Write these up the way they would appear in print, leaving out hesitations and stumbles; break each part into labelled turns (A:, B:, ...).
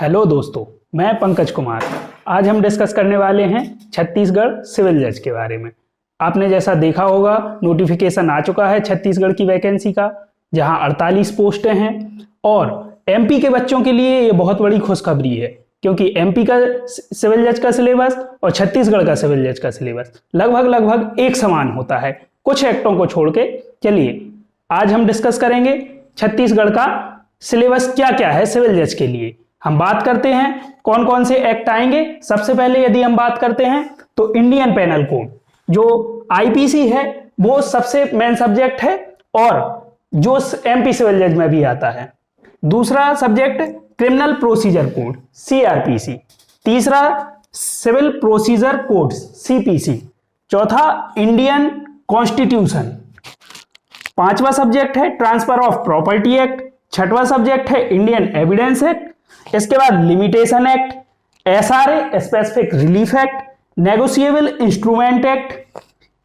A: Hello दोस्तों, मैं पंकज कुमार। आज हम डिस्कस करने वाले हैं छत्तीसगढ़ सिविल जज के बारे में। आपने जैसा देखा होगा, नोटिफिकेशन आ चुका है छत्तीसगढ़ की वैकेंसी का, जहां 48 पोस्टें हैं। और एमपी के बच्चों के लिए ये बहुत बड़ी खुशखबरी है, क्योंकि एमपी का सिविल जज का सिलेबस और छत्तीसगढ़ का सिविल जज का सिलेबस लगभग एक समान होता है, कुछ एक्टों को छोड़ के। चलिए आज हम डिस्कस करेंगे छत्तीसगढ़ का सिलेबस क्या क्या है सिविल जज के लिए। हम बात करते हैं कौन कौन से एक्ट आएंगे। सबसे पहले यदि हम बात करते हैं तो इंडियन पेनल कोड, जो आईपीसी है, वो सबसे मेन सब्जेक्ट है और जो एमपी सिविल जज में भी आता है। दूसरा subject criminal procedure code CrPC. तीसरा सिविल प्रोसीजर कोड सीपीसी। चौथा इंडियन कॉन्स्टिट्यूशन। पांचवा सब्जेक्ट है ट्रांसफर ऑफ प्रॉपर्टी एक्ट। छठवां सब्जेक्ट है इंडियन एविडेंस एक्ट। इसके बाद limitation act, SRA specific relief act, negotiable instrument act,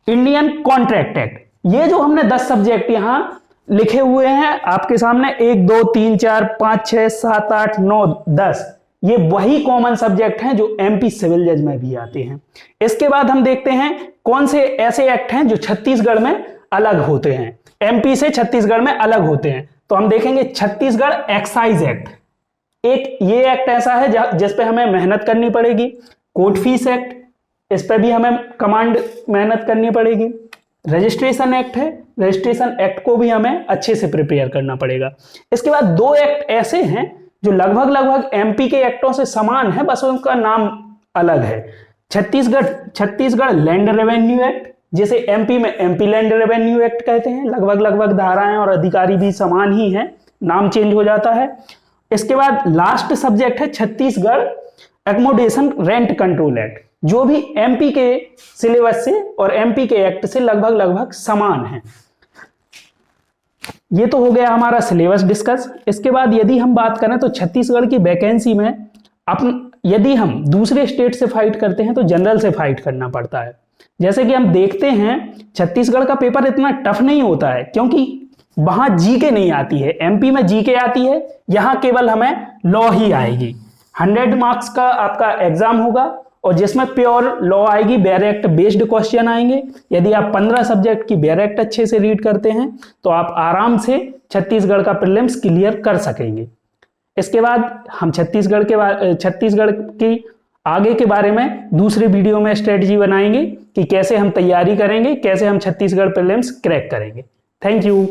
A: Indian contract act. ये जो हमने 10 सब्जेक्ट यहां लिखे हुए हैं आपके सामने, 1 2 3 4 5 6 7 8 9 10, ये वही कॉमन सब्जेक्ट हैं जो एमपी सिविल जज में भी आते हैं। इसके बाद हम देखते हैं कौन से ऐसे एक्ट हैं जो छत्तीसगढ़ में अलग होते हैं, एमपी से छत्तीसगढ़ में अलग होते हैं। तो हम देखेंगे छत्तीसगढ़ एक्साइज एक्ट। एक ये एक्ट ऐसा है जिस पे हमें मेहनत करनी पड़ेगी। कोर्ट फीस एक्ट, इस पे भी हमें कमांड मेहनत करनी पड़ेगी। रजिस्ट्रेशन एक्ट है, रजिस्ट्रेशन एक्ट को भी हमें अच्छे से प्रिपेयर करना पड़ेगा। इसके बाद 2 एक्ट ऐसे हैं जो लगभग एमपी के एक्टों से समान है, बस उनका नाम अलग है। छत्तीसगढ़ लैंड रेवेन्यू एक्ट, जिसे एमपी में एमपी लैंड रेवेन्यू एक्ट कहते हैं। लगभग धाराएं और अधिकारी भी समान ही हैं, नाम चेंज हो जाता है। इसके बाद लास्ट सब्जेक्ट है Chhattisgarh accommodation rent control act, जो भी एमपी के सिलेबस से और एमपी के एक्ट से लगभग समान है। ये तो हो गया हमारा सिलेबस डिस्कस। इसके बाद यदि हम बात करें तो छत्तीसगढ़ की वैकेंसी में यदि हम दूसरे स्टेट से फाइट करते हैं तो जनरल से फाइट करना पड़ता है। जैसे कि हम देखते हैं छत्तीसगढ़ का पेपर इतना टफ नहीं होता है, क्योंकि वहां जीके नहीं आती है। एमपी में जीके आती है, यहां केवल हमें लॉ ही आएगी। 100 मार्क्स का आपका एग्जाम होगा और जिसमें प्योर लॉ आएगी, बैरेक्ट बेस्ड क्वेश्चन आएंगे। यदि आप 15 सब्जेक्ट की बैरेक्ट अच्छे से रीड करते हैं तो आप आराम से छत्तीसगढ़ का प्रीलिम्स क्लियर कर सकेंगे। इसके बाद हम छत्तीसगढ़ की आगे के बारे में दूसरे वीडियो में स्ट्रेटजी बनाएंगे कि कैसे हम तैयारी करेंगे, कैसे हम छत्तीसगढ़ प्रीलिम्स क्रैक करेंगे। Thank you.